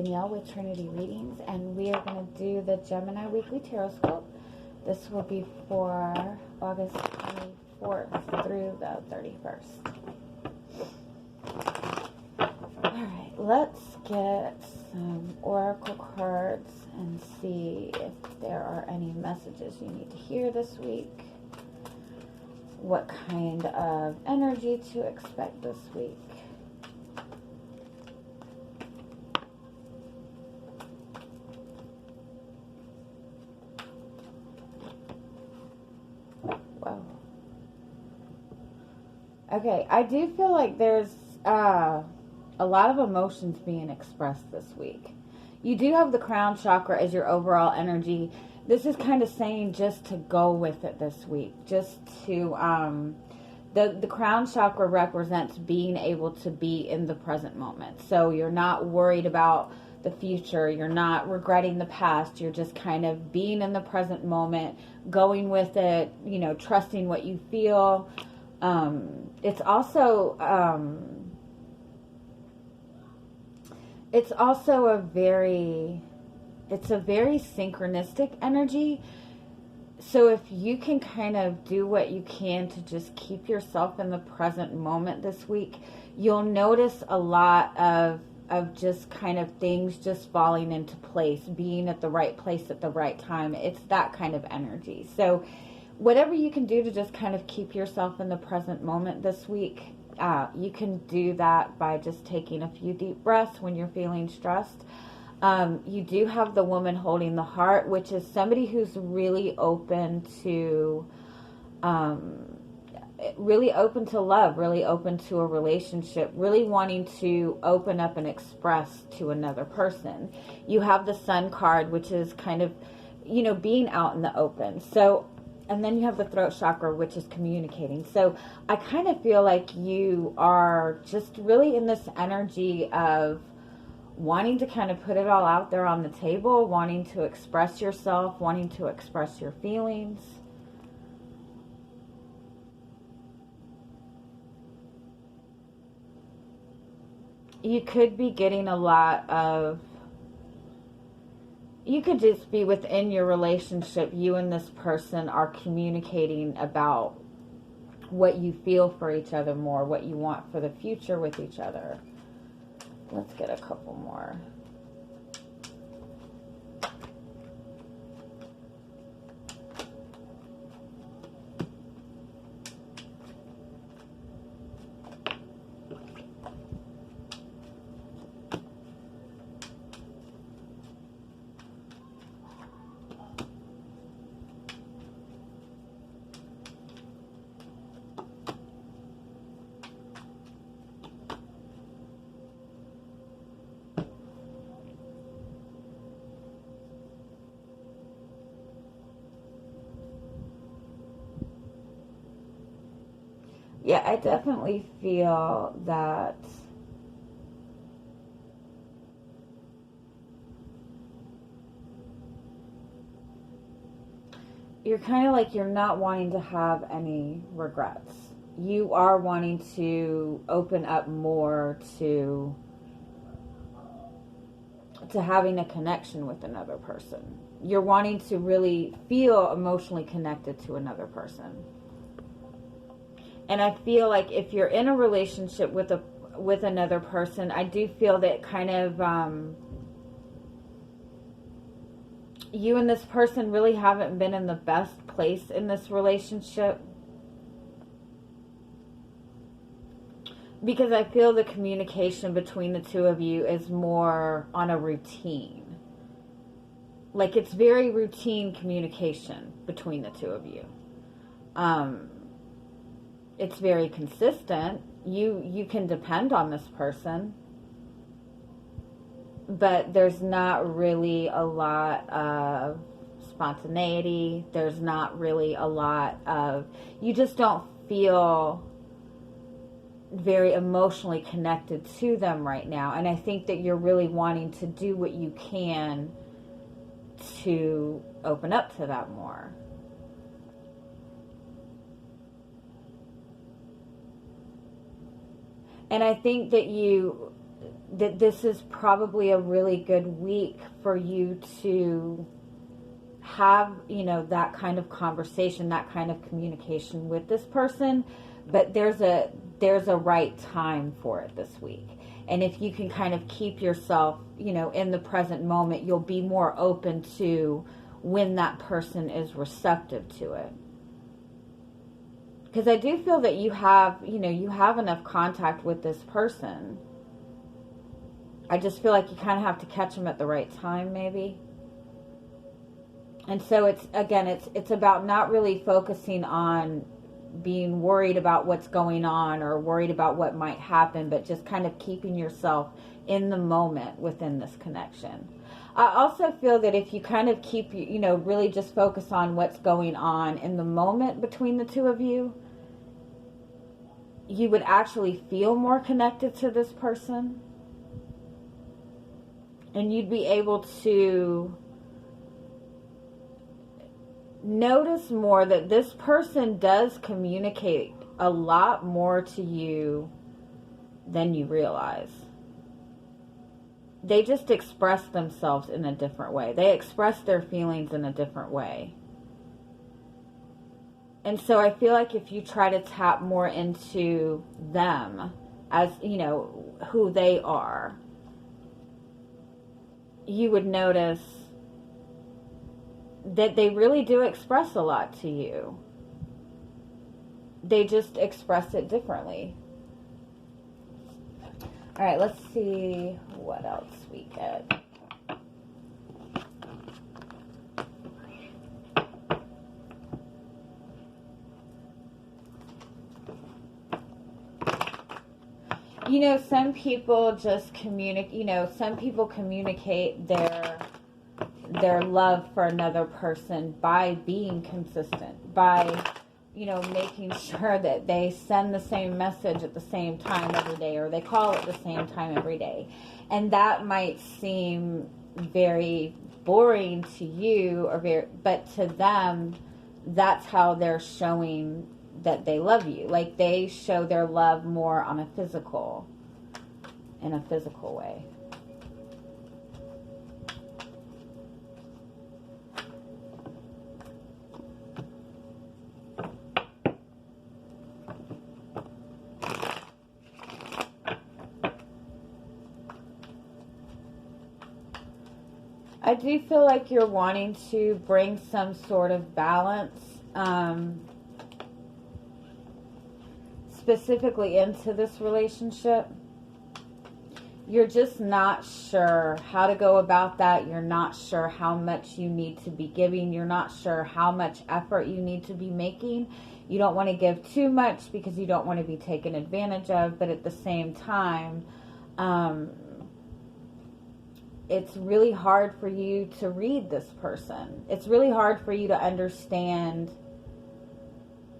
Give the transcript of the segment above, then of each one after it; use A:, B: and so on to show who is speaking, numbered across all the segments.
A: Danielle with Trinity Readings, and we are going to do the Gemini Weekly Tarotscope. This will be for August 24th through the 31st. Alright, let's get some oracle cards and see if there are any messages you need to hear this week. What kind of energy to expect this week. Wow. Okay, I do feel like there's a lot of emotions being expressed this week. You do have the crown chakra as your overall energy. This is kind of saying just to go with it this week. Just to, the crown chakra represents being able to be in the present moment. So you're not worried about the future. You're not regretting the past. You're just kind of being in the present moment, going with it, you know, trusting what you feel. It's also a very synchronistic energy. So if you can kind of do what you can to just keep yourself in the present moment this week, you'll notice a lot of just kind of things just falling into place, being at the right place at the right time. It's that kind of energy. So whatever you can do to just kind of keep yourself in the present moment this week, you can do that by just taking a few deep breaths when you're feeling stressed. You do have the woman holding the heart, which is somebody who's really open to love, really open to a relationship, really wanting to open up and express to another person. You have the Sun card, which is kind of, you know, being out in the open. So, and then you have the throat chakra, which is communicating. So I kind of feel like you are just really in this energy of wanting to kind of put it all out there on the table, wanting to express yourself, wanting to express your feelings. You could be getting a lot of, you could just be within your relationship, you and this person are communicating about what you feel for each other more, what you want for the future with each other. Let's get a couple more. Yeah, I definitely feel that you're kind of like you're not wanting to have any regrets. You are wanting to open up more to having a connection with another person. You're wanting to really feel emotionally connected to another person. And I feel like if you're in a relationship with another person, I do feel that kind of you and this person really haven't been in the best place in this relationship. Because I feel the communication between the two of you is more on a routine. Like it's very routine communication between the two of you. It's very consistent. You can depend on this person. But there's not really a lot of spontaneity. There's not really a lot of, you just don't feel very emotionally connected to them right now. And I think that you're really wanting to do what you can to open up to that more. And I think that that this is probably a really good week for you to have, that kind of conversation, that kind of communication with this person. But there's a right time for it this week. And if you can kind of keep yourself, in the present moment, you'll be more open to when that person is receptive to it. Because I do feel that you have enough contact with this person. I just feel like you kind of have to catch them at the right time, maybe. And so it's about not really focusing on being worried about what's going on or worried about what might happen, but just kind of keeping yourself in the moment within this connection. I also feel that if you kind of keep, really just focus on what's going on in the moment between the two of you, you would actually feel more connected to this person. And you'd be able to notice more that this person does communicate a lot more to you than you realize. They just express themselves in a different way. They express their feelings in a different way. And so I feel like if you try to tap more into them as, who they are, you would notice that they really do express a lot to you. They just express it differently. All right, let's see what else we get. Some people just some people communicate their love for another person by being consistent, by, making sure that they send the same message at the same time every day, or they call at the same time every day. And that might seem very boring to you, but to them, that's how they're showing that they love you. Like, they show their love more in a physical way. I do feel like you're wanting to bring some sort of balance, specifically into this relationship. You're just not sure how to go about that. You're not sure how much you need to be giving. You're not sure how much effort you need to be making. You don't want to give too much because you don't want to be taken advantage of, but at the same time, it's really hard for you to read this person. It's really hard for you to understand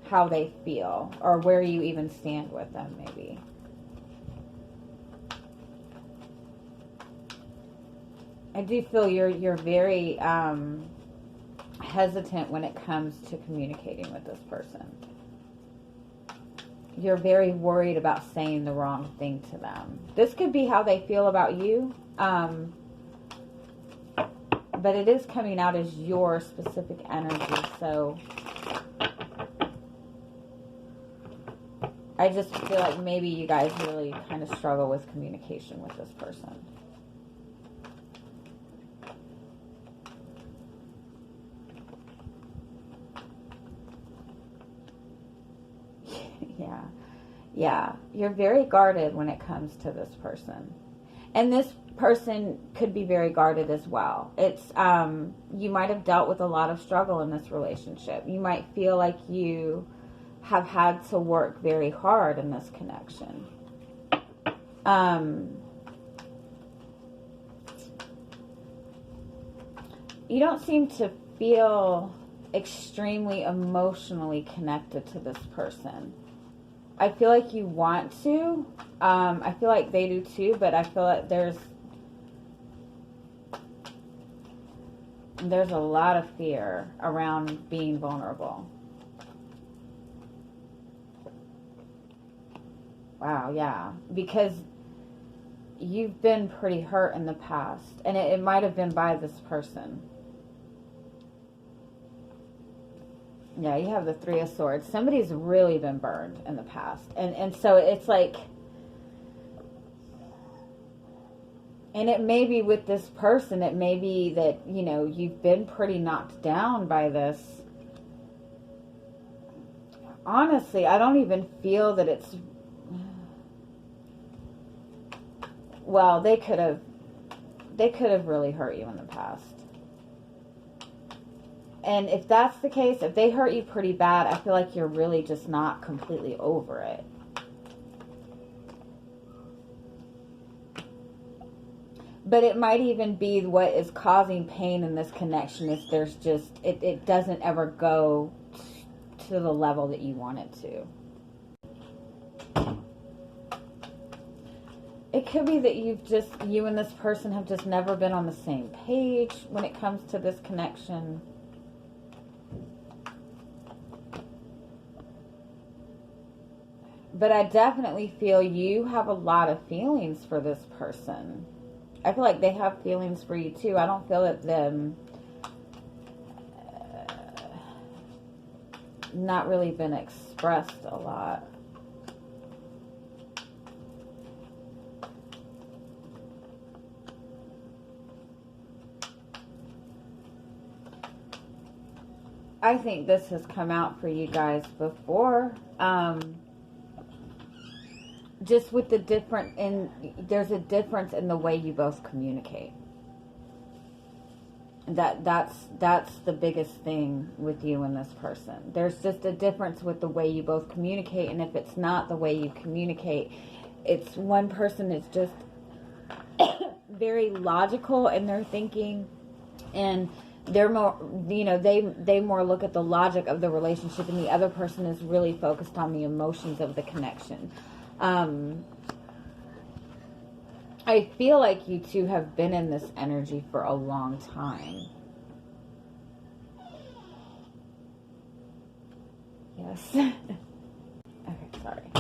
A: how they feel or where you even stand with them, maybe. I do feel you're very hesitant when it comes to communicating with this person. You're very worried about saying the wrong thing to them. This could be how they feel about you, but it is coming out as your specific energy, so I just feel like maybe you guys really kind of struggle with communication with this person. Yeah, you're very guarded when it comes to this person. And this person could be very guarded as well. It's, you might have dealt with a lot of struggle in this relationship. You might feel like you have had to work very hard in this connection. You don't seem to feel extremely emotionally connected to this person. I feel like you want to. I feel like they do too, but I feel like there's a lot of fear around being vulnerable. Wow, yeah. Because you've been pretty hurt in the past, and it might have been by this person. Yeah, you have the Three of Swords. Somebody's really been burned in the past. And so it's like, and it may be with this person, it may be that, you know, you've been pretty knocked down by this. Honestly, I don't even feel that it's, well, they could have really hurt you in the past. And if that's the case, if they hurt you pretty bad, I feel like you're really just not completely over it. But it might even be what is causing pain in this connection is there's just, it doesn't ever go to the level that you want it to. It could be that you and this person have just never been on the same page when it comes to this connection. But I definitely feel you have a lot of feelings for this person. I feel like they have feelings for you too. I don't feel that them not really been expressed a lot. I think this has come out for you guys before. Just with the there's a difference in the way you both communicate. That's the biggest thing with you and this person. There's just a difference with the way you both communicate, and if it's not the way you communicate, it's one person is just very logical in their thinking, and they're more, you know, they more look at the logic of the relationship, and the other person is really focused on the emotions of the connection. I feel like you two have been in this energy for a long time. Yes. Okay, sorry.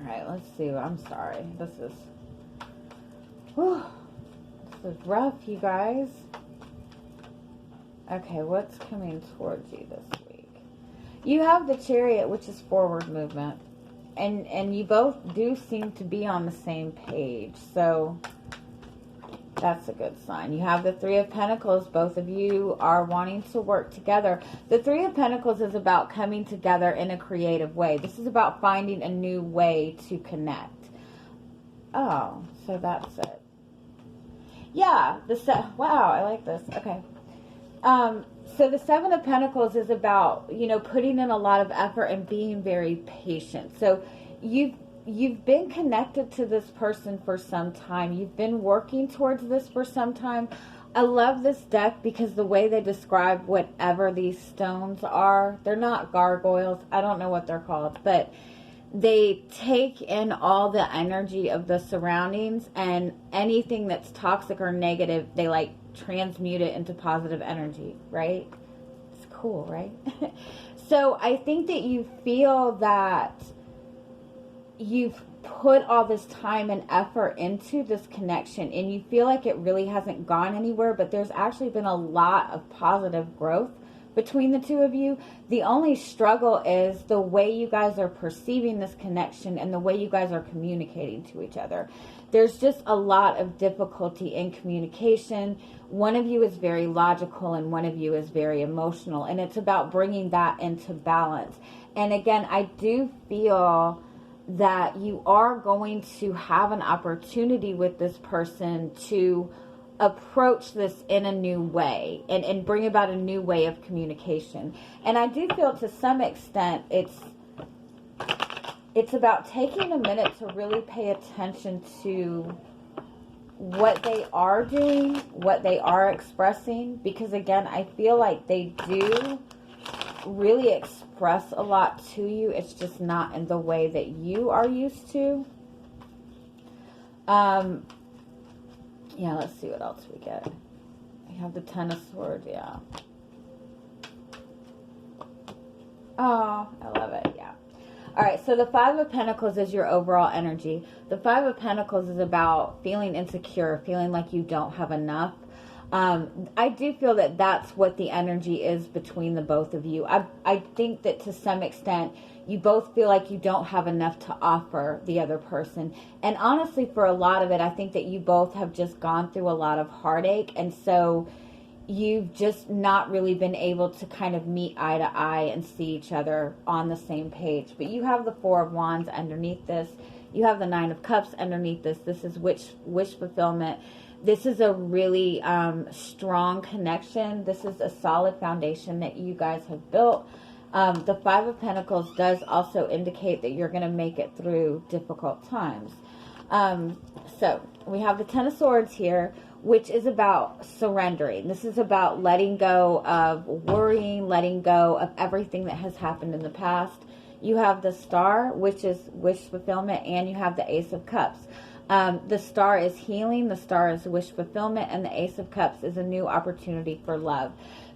A: Alright, let's see. I'm sorry. This is rough, you guys. Okay, what's coming towards you this week? You have the Chariot, which is forward movement. And you both do seem to be on the same page. So that's a good sign. You have the Three of Pentacles. Both of you are wanting to work together. The Three of Pentacles is about coming together in a creative way. This is about finding a new way to connect. Oh, so that's it. Yeah, wow, I like this. Okay. So the Seven of Pentacles is about, you know, putting in a lot of effort and being very patient. So you've been connected to this person for some time. You've been working towards this for some time. I love this deck because the way they describe whatever these stones are, they're not gargoyles. I don't know what they're called, but they take in all the energy of the surroundings, and anything that's toxic or negative, they like transmute it into positive energy, right? It's cool, right? So I think that you feel that you've put all this time and effort into this connection, and you feel like it really hasn't gone anywhere, but there's actually been a lot of positive growth between the two of you. The only struggle is the way you guys are perceiving this connection and the way you guys are communicating to each other. There's just a lot of difficulty in communication. One of you is very logical and one of you is very emotional, and it's about bringing that into balance. And again, I do feel that you are going to have an opportunity with this person to approach this in a new way and bring about a new way of communication. And I do feel to some extent it's about taking a minute to really pay attention to what they are doing, what they are expressing, because again, I feel like they do really express a lot to you. It's just not in the way that you are used to. Yeah, let's see what else we get. You have the Ten of Swords, yeah. Oh, I love it, yeah. All right, so the Five of Pentacles is your overall energy. The Five of Pentacles is about feeling insecure, feeling like you don't have enough. I do feel that that's what the energy is between the both of you. I think that to some extent, you both feel like you don't have enough to offer the other person. And honestly, for a lot of it, I think that you both have just gone through a lot of heartache. And so you've just not really been able to kind of meet eye to eye and see each other on the same page. But you have the Four of Wands underneath this. You have the Nine of Cups underneath this. This is wish fulfillment. This is a really strong connection. This is a solid foundation that you guys have built. The Five of Pentacles does also indicate that you're going to make it through difficult times. So we have the Ten of Swords here, which is about surrendering. This is about letting go of worrying, letting go of everything that has happened in the past. You have the Star, which is wish fulfillment, and you have the Ace of Cups. The Star is healing, the Star is wish fulfillment, and the Ace of Cups is a new opportunity for love.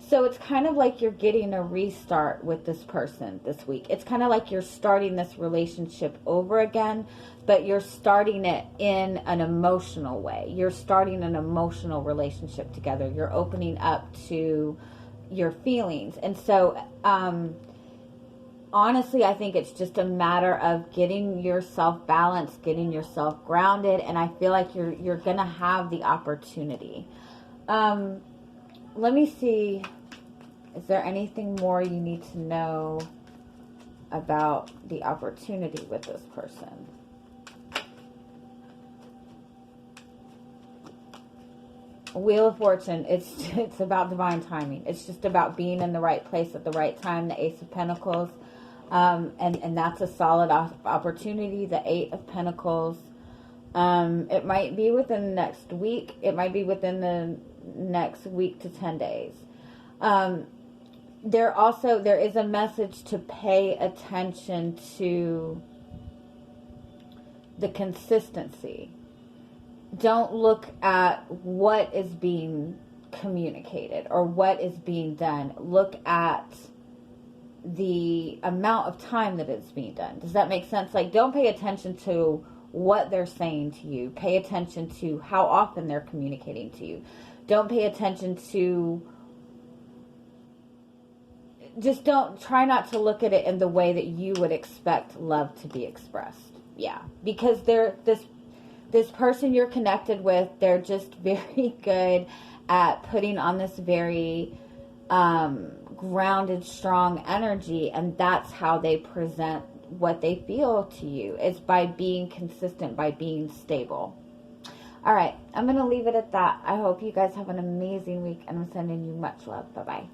A: So it's kind of like you're getting a restart with this person this week. It's kind of like you're starting this relationship over again, but you're starting it in an emotional way. You're starting an emotional relationship together. You're opening up to your feelings. And so, honestly, I think it's just a matter of getting yourself balanced, getting yourself grounded, and I feel like you're going to have the opportunity. Let me see. Is there anything more you need to know about the opportunity with this person? Wheel of Fortune, it's about divine timing. It's just about being in the right place at the right time. The Ace of Pentacles, and that's a solid opportunity. The Eight of Pentacles, it might be within the next week. It might be within the next week to 10 days. There is a message to pay attention to the consistency. Don't look at what is being communicated or what is being done. Look at the amount of time that it's being done. Does that make sense? Like, don't pay attention to what they're saying to you. Pay attention to how often they're communicating to you. Don't pay attention to... Just try not to look at it in the way that you would expect love to be expressed. Yeah, because this person you're connected with, they're just very good at putting on this very grounded, strong energy, and that's how they present what they feel to you. It's by being consistent, by being stable. All right, I'm going to leave it at that. I hope you guys have an amazing week, and I'm sending you much love. Bye-bye.